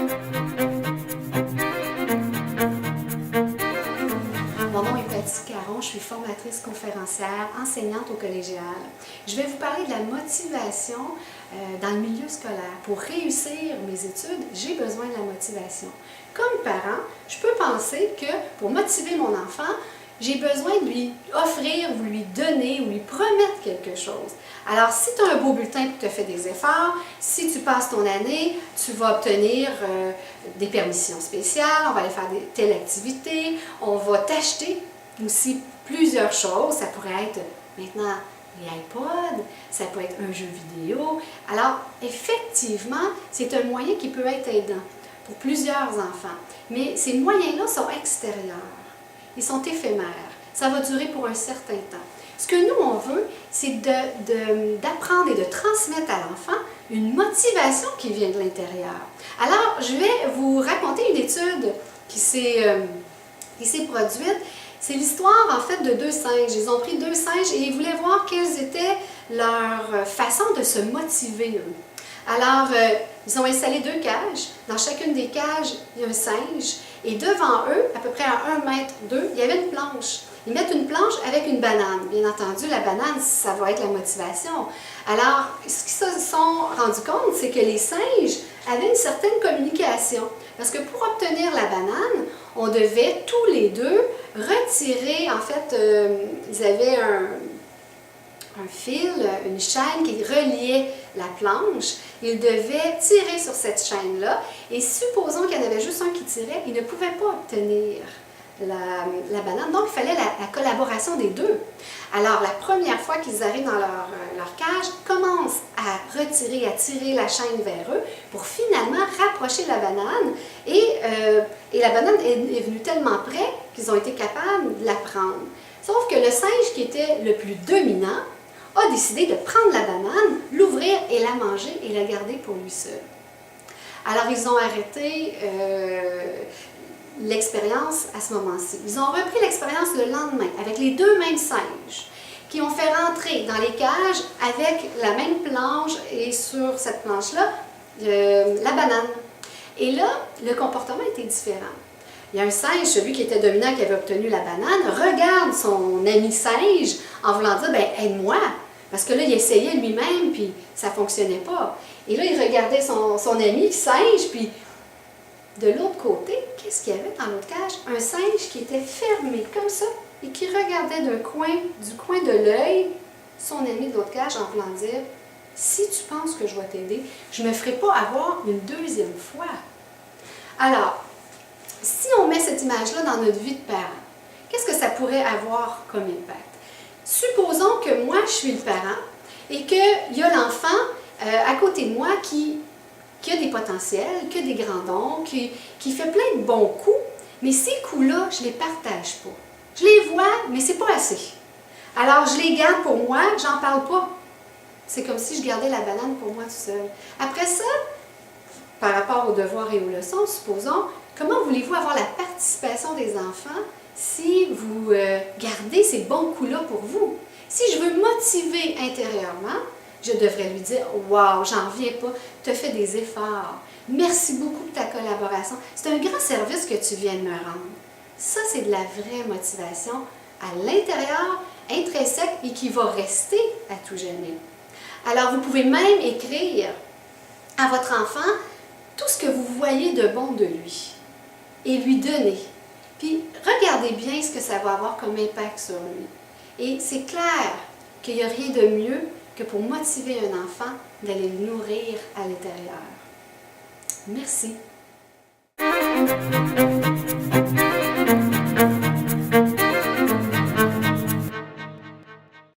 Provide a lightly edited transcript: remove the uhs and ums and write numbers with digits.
Mon nom est Patty Caron, je suis formatrice conférencière, enseignante au collégial. Je vais vous parler de la motivation dans le milieu scolaire. Pour réussir mes études, j'ai besoin de la motivation. Comme parent, je peux penser que pour motiver mon enfant, j'ai besoin de lui offrir ou lui donner ou lui promettre quelque chose. Alors, si tu as un beau bulletin et que tu as fait des efforts, si tu passes ton année, tu vas obtenir des permissions spéciales, on va aller faire telle activité, on va t'acheter aussi plusieurs choses. Ça pourrait être maintenant les iPods, ça peut être un jeu vidéo. Alors, effectivement, c'est un moyen qui peut être aidant pour plusieurs enfants. Mais ces moyens-là sont extérieurs. Ils sont éphémères. Ça va durer pour un certain temps. Ce que nous, on veut, c'est d'apprendre et de transmettre à l'enfant une motivation qui vient de l'intérieur. Alors, je vais vous raconter une étude qui s'est produite. C'est l'histoire, en fait, de deux singes. Ils ont pris deux singes et ils voulaient voir quelles étaient leurs façons de se motiver, eux. Alors, ils ont installé deux cages. Dans chacune des cages, il y a un singe. Et devant eux, à peu près à 1 mètre d'eux, il y avait une planche. Ils mettent une planche avec une banane. Bien entendu, la banane, ça va être la motivation. Alors, ce qu'ils se sont rendus compte, c'est que les singes avaient une certaine communication. Parce que pour obtenir la banane, on devait tous les deux retirer, en fait, ils avaient un fil, une chaîne qui reliait la planche. Ils devaient tirer sur cette chaîne-là et supposons qu'il y en avait juste un qui tirait, ils ne pouvaient pas obtenir la banane. Donc, il fallait la collaboration des deux. Alors, la première fois qu'ils arrivent dans leur cage, commencent à retirer, à tirer la chaîne vers eux pour finalement rapprocher la banane. Et la banane est venue tellement près qu'ils ont été capables de la prendre. Sauf que le singe qui était le plus dominant a décidé de prendre la banane, l'ouvrir et la manger et la garder pour lui seul. Alors, ils ont arrêté l'expérience à ce moment-ci. Ils ont repris l'expérience le lendemain avec les deux mêmes singes qui ont fait rentrer dans les cages avec la même planche et sur cette planche-là, la banane. Et là, le comportement était différent. Il y a un singe, celui qui était dominant, qui avait obtenu la banane, regarde son ami singe en voulant dire « ben aide-moi ». Parce que là, il essayait lui-même, puis ça ne fonctionnait pas. Et là, il regardait son ami singe, puis de l'autre côté, qu'est-ce qu'il y avait dans l'autre cage? Un singe qui était fermé comme ça et qui regardait du coin de l'œil son ami de l'autre cage en voulant dire « si tu penses que je vais t'aider, je ne me ferai pas avoir une deuxième fois ». Alors, si on met cette image-là dans notre vie de parent, qu'est-ce que ça pourrait avoir comme impact? Supposons que moi, je suis le parent et qu'il y a l'enfant à côté de moi qui a des potentiels, qui a des grands dons, qui fait plein de bons coups, mais ces coups-là, je ne les partage pas. Je les vois, mais ce n'est pas assez. Alors, je les garde pour moi, j'en parle pas. C'est comme si je gardais la banane pour moi tout seul. Après ça, par rapport aux devoirs et aux leçons, supposons, comment voulez-vous avoir la participation des enfants si vous gardez ces bons coups-là pour vous? Si je veux motiver intérieurement, je devrais lui dire « Wow, j'en reviens pas, tu as fait des efforts. Merci beaucoup de ta collaboration. C'est un grand service que tu viens de me rendre. » Ça, c'est de la vraie motivation à l'intérieur, intrinsèque et qui va rester à tout jamais. Alors, vous pouvez même écrire à votre enfant tout ce que vous voyez de bon de lui et lui donner. Puis, regardez bien ce que ça va avoir comme impact sur lui. Et c'est clair qu'il n'y a rien de mieux que pour motiver un enfant d'aller le nourrir à l'intérieur. Merci.